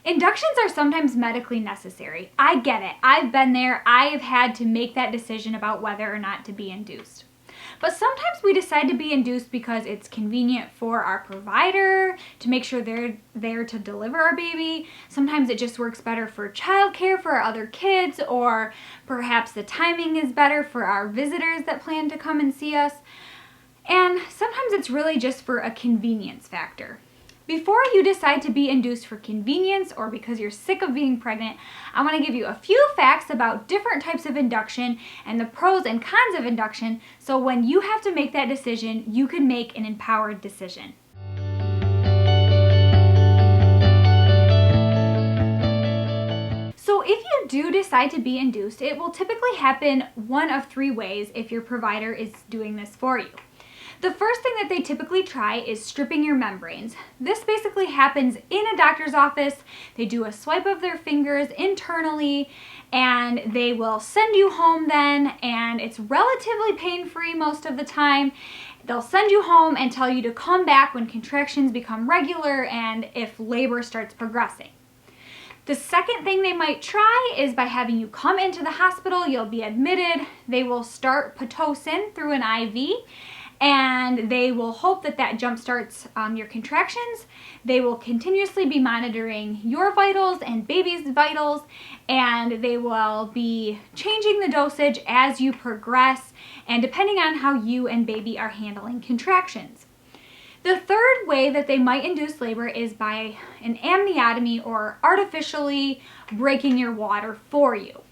Inductions are sometimes medically necessary. I get it. I've been there. I have had to make that decision about whether or not to be induced. But sometimes we decide to be induced because it's convenient for our provider to make sure they're there to deliver our baby. Sometimes it just works better for childcare for our other kids, or perhaps the timing is better for our visitors that plan to come and see us. And sometimes it's really just for a convenience factor. Before you decide to be induced for convenience or because you're sick of being pregnant, I want to give you a few facts about different types of induction and the pros and cons of induction, so when you have to make that decision, you can make an empowered decision. So if you do decide to be induced, it will typically happen one of three ways if your provider is doing this for you. The first thing that they typically try is stripping your membranes. This basically happens in a doctor's office. They do a swipe of their fingers internally and they will send you home then, and it's relatively pain-free most of the time. They'll send you home and tell you to come back when contractions become regular and if labor starts progressing. The second thing they might try is by having you come into the hospital. You'll be admitted. They will start Pitocin through an IV, and they will hope that that jump starts your contractions. They will continuously be monitoring your vitals and baby's vitals, and they will be changing the dosage as you progress and depending on how you and baby are handling contractions. The third way that they might induce labor is by an amniotomy, or artificially breaking your water for you.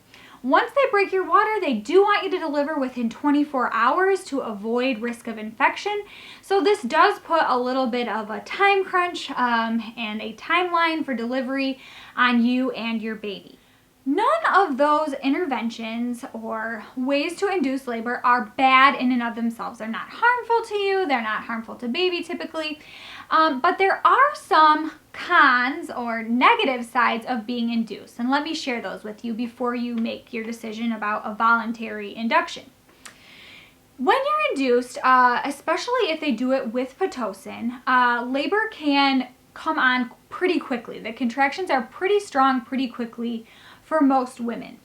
Once they break your water, they do want you to deliver within 24 hours to avoid risk of infection. So this does put a little bit of a time crunch and a timeline for delivery on you and your baby. None of those interventions or ways to induce labor are bad in and of themselves. They're not harmful to you. They're not harmful to baby typically. But there are some cons or negative sides of being induced. And let me share those with you before you make your decision about a voluntary induction. When you're induced, especially if they do it with Pitocin, labor can come on pretty quickly. The contractions are pretty strong pretty quickly for most women.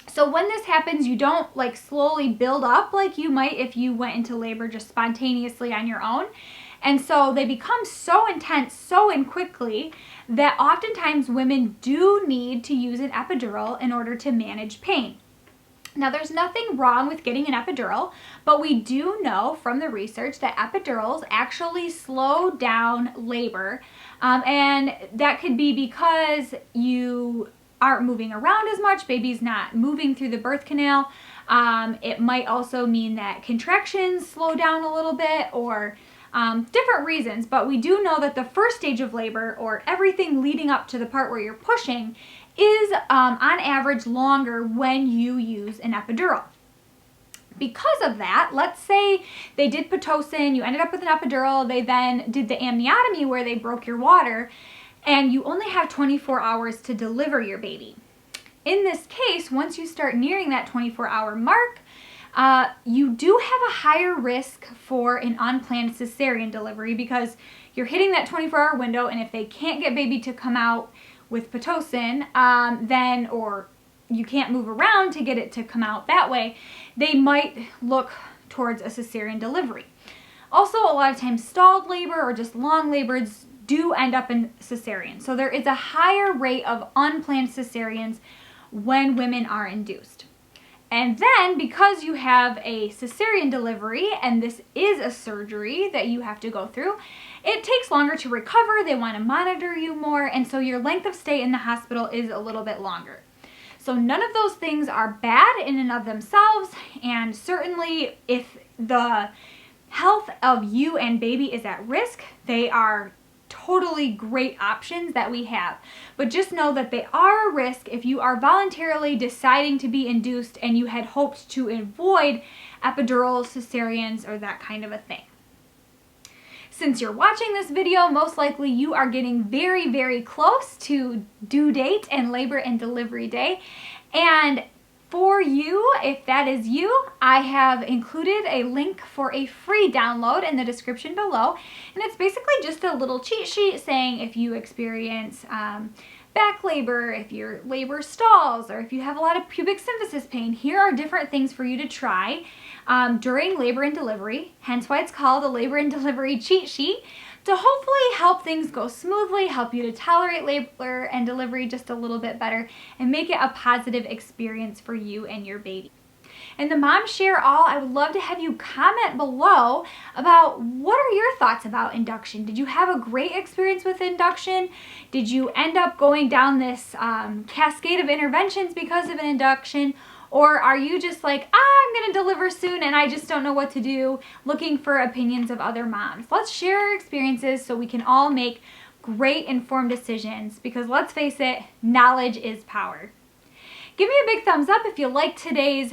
So when this happens, you don't like slowly build up like you might if you went into labor just spontaneously on your own. And so they become so intense so quickly that oftentimes women do need to use an epidural in order to manage pain. Now, there's nothing wrong with getting an epidural, but we do know from the research that epidurals actually slow down labor. And that could be because you aren't moving around as much, baby's not moving through the birth canal. It might also mean that contractions slow down a little bit, or different reasons, but we do know that the first stage of labor, or everything leading up to the part where you're pushing, is on average longer when you use an epidural. Because of that, let's say they did Pitocin, you ended up with an epidural, they then did the amniotomy where they broke your water, and you only have 24 hours to deliver your baby. In this case, once you start nearing that 24-hour mark, you do have a higher risk for an unplanned cesarean delivery because you're hitting that 24-hour window, and if they can't get baby to come out with Pitocin, or you can't move around to get it to come out that way, they might look towards a cesarean delivery. Also, a lot of times stalled labor or just long labors do end up in cesarean. So there is a higher rate of unplanned cesareans when women are induced. And then because you have a cesarean delivery and this is a surgery that you have to go through, it takes longer to recover. They want to monitor you more, and so your length of stay in the hospital is a little bit longer. So none of those things are bad in and of themselves, and certainly if the health of you and baby is at risk, they are totally great options that we have. But just know that they are a risk if you are voluntarily deciding to be induced and you had hoped to avoid epidurals, cesareans, or that kind of a thing. Since you're watching this video, most likely you are getting very, very close to due date and labor and delivery day. And for you, if that is you, I have included a link for a free download in the description below. And it's basically just a little cheat sheet saying if you experience back labor, if your labor stalls, or if you have a lot of pubic symphysis pain, here are different things for you to try during labor and delivery, hence why it's called a labor and delivery cheat sheet, to hopefully help things go smoothly, help you to tolerate labor and delivery just a little bit better, and make it a positive experience for you and your baby. And the Mom Share All, I would love to have you comment below about what are your thoughts about induction. Did you have a great experience with induction? Did you end up going down this cascade of interventions because of an induction? Or are you just like, I'm gonna deliver soon and I just don't know what to do, looking for opinions of other moms? Let's share our experiences so we can all make great informed decisions, because let's face it, knowledge is power. Give me a big thumbs up if you like today's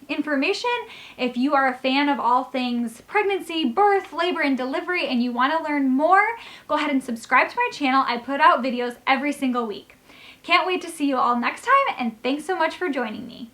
information. If you are a fan of all things pregnancy, birth, labor, and delivery, and you want to learn more, go ahead and subscribe to my channel. I put out videos every single week. Can't wait to see you all next time, and thanks so much for joining me.